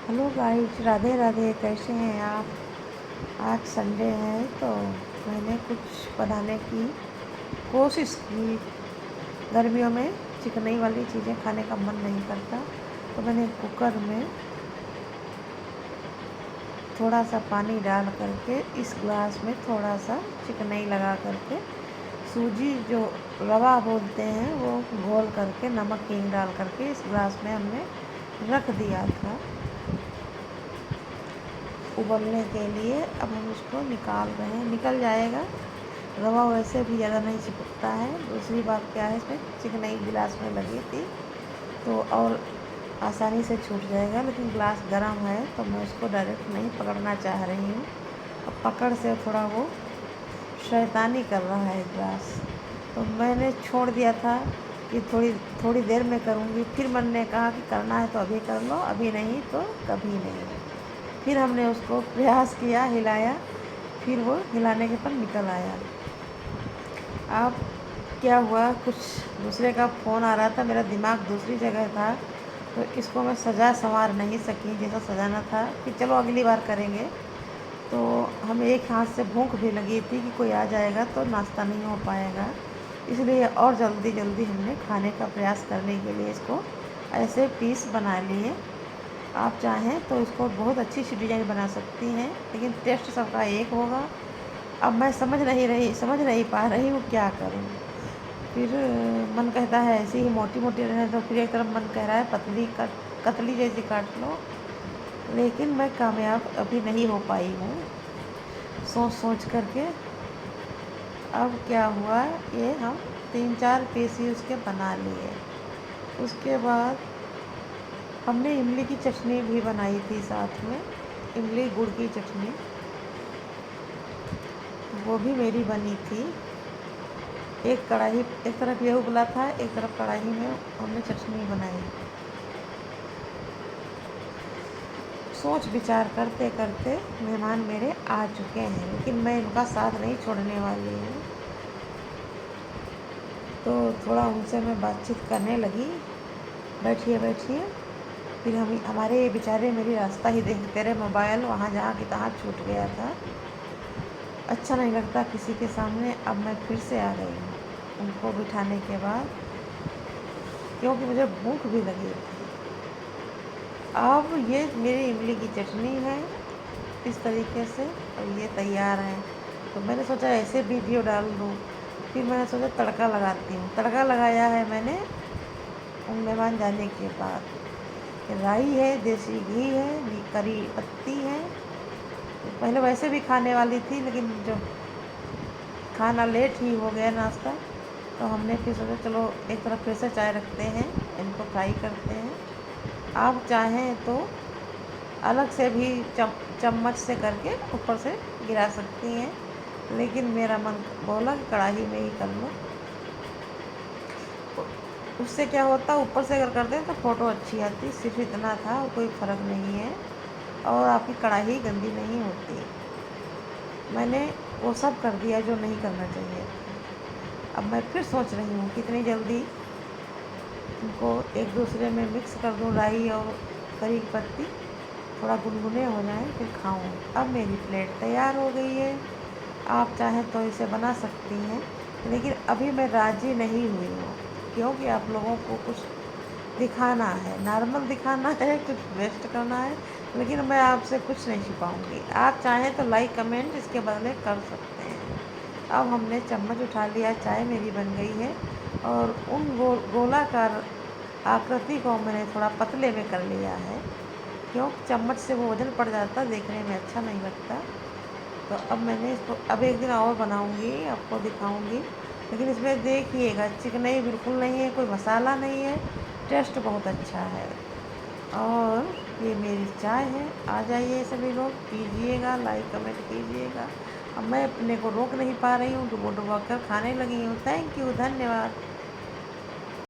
Hello guys, Radhe Radhe. कैसे हैं आप? आज संडे है तो मैंने कुछ बनाने की कोशिश की। गर्मियों में चिकनाई वाली चीज़ें खाने का मन नहीं करता, तो मैंने कुकर में थोड़ा सा पानी डाल करके इस ग्लास में थोड़ा सा चिकनाई लगा करके सूजी जो रवा बोलते हैं वो घोल करके नमक हींग डाल करके इस ग्लास में हमने रख दिया था उबलने के लिए। अब हम इसको निकाल रहे हैं, निकल जाएगा। रवा वैसे भी ज़्यादा नहीं चिपकता है। दूसरी बात क्या है, इसमें चिकनाई गिलास में लगी थी तो और आसानी से छूट जाएगा, लेकिन ग्लास गर्म है तो मैं उसको डायरेक्ट नहीं पकड़ना चाह रही हूँ। अब पकड़ से थोड़ा वो शैतानी कर रहा है ग्लास, तो मैंने छोड़ दिया था कि थोड़ी थोड़ी देर में करूँगी। फिर मन ने कहा कि करना है तो अभी कर लो, अभी नहीं तो कभी नहीं। फिर हमने उसको प्रयास किया, हिलाया, फिर वो हिलाने के पर निकल आया। अब क्या हुआ, कुछ दूसरे का फ़ोन आ रहा था, मेरा दिमाग दूसरी जगह था, तो इसको मैं सजा संवार नहीं सकी जैसा सजाना था कि चलो अगली बार करेंगे। तो हमें एक हाथ से भूख भी लगी थी कि कोई आ जाएगा तो नाश्ता नहीं हो पाएगा, इसलिए और जल्दी जल्दी हमने खाने का प्रयास करने के लिए इसको ऐसे पीस बना लिए। आप चाहें तो इसको बहुत अच्छी सी डिज़ाइन बना सकती हैं, लेकिन टेस्ट सबका एक होगा। अब मैं समझ नहीं पा रही हूँ क्या करूँ। फिर मन कहता है ऐसी ही मोटी मोटी रहे, तो फिर एक तरफ मन कह रहा है कतली जैसी काट लो, लेकिन मैं कामयाब अभी नहीं हो पाई हूँ सोच सोच करके। अब क्या हुआ, ये हम 3-4 पीस ही उसके बना लिए। उसके बाद हमने इमली की चटनी भी बनाई थी साथ में, इमली गुड़ की चटनी, वो भी मेरी बनी थी। एक कढ़ाई, एक तरफ ये उबला था, एक तरफ कढ़ाई में हमने चटनी बनाई। सोच विचार करते करते मेहमान मेरे आ चुके हैं, लेकिन मैं इनका साथ नहीं छोड़ने वाली हूँ। तो थोड़ा उनसे मैं बातचीत करने लगी, बैठिए बैठिए। फिर हमारे ये बेचारे मेरी रास्ता ही देखते रहे, मोबाइल वहाँ जहाँ की तहाँ छूट गया था। अच्छा नहीं लगता किसी के सामने। अब मैं फिर से आ गई हूँ उनको बिठाने के बाद, क्योंकि मुझे भूख भी लगी थी। अब ये मेरी इमली की चटनी है इस तरीके से, और ये तैयार है। तो मैंने सोचा ऐसे वीडियो डाल दूँ, फिर मैंने सोचा तड़का लगाती हूँ। तड़का लगाया है मैंने उन मेहमान जाने के बाद। राई है, देसी घी है, करी पत्ती है। पहले वैसे भी खाने वाली थी, लेकिन जब खाना लेट ही हो गया नाश्ता, तो हमने फिर सोचा चलो एक तरफ फिर से चाय रखते हैं, इनको फ्राई करते हैं। आप चाहें तो अलग से भी चम्मच से करके ऊपर से गिरा सकती हैं, लेकिन मेरा मन बोला कि कढ़ाई में ही कर लो। उससे क्या होता, ऊपर से अगर करते हैं तो फ़ोटो अच्छी आती। सिर्फ इतना था और कोई फ़र्क नहीं है, और आपकी कढ़ाई गंदी नहीं होती। मैंने वो सब कर दिया जो नहीं करना चाहिए। अब मैं फिर सोच रही हूँ कितनी जल्दी इनको एक दूसरे में मिक्स कर दूँ, राई और करी की पत्ती थोड़ा गुनगुने हो जाएं फिर खाऊं। अब मेरी प्लेट तैयार हो गई है। आप चाहें तो इसे बना सकती हैं, लेकिन अभी मैं राज़ी नहीं हुई हूँ, क्योंकि आप लोगों को कुछ दिखाना है, नॉर्मल दिखाना है, कुछ वेस्ट करना है, लेकिन मैं आपसे कुछ नहीं छिपाऊंगी। आप चाहें तो लाइक कमेंट इसके बदले कर सकते हैं। अब हमने चम्मच उठा लिया, चाय मेरी बन गई है, और उन गोलाकार आकृति को मैंने थोड़ा पतले में कर लिया है, क्यों चम्मच से वो वजन पड़ जाता, देखने में अच्छा नहीं लगता। तो अब मैंने इसको अब एक दिन और बनाऊंगी, आपको दिखाऊंगी, लेकिन इसमें देखिएगा चिकनाई बिल्कुल नहीं है, कोई मसाला नहीं है, टेस्ट बहुत अच्छा है। और ये मेरी चाय है, आ जाइए सभी लोग, पीजिएगा, लाइक कमेंट कीजिएगा। अब मैं अपने को रोक नहीं पा रही हूँ, डुबो डुबो कर खाने लगी हूँ। थैंक यू, धन्यवाद।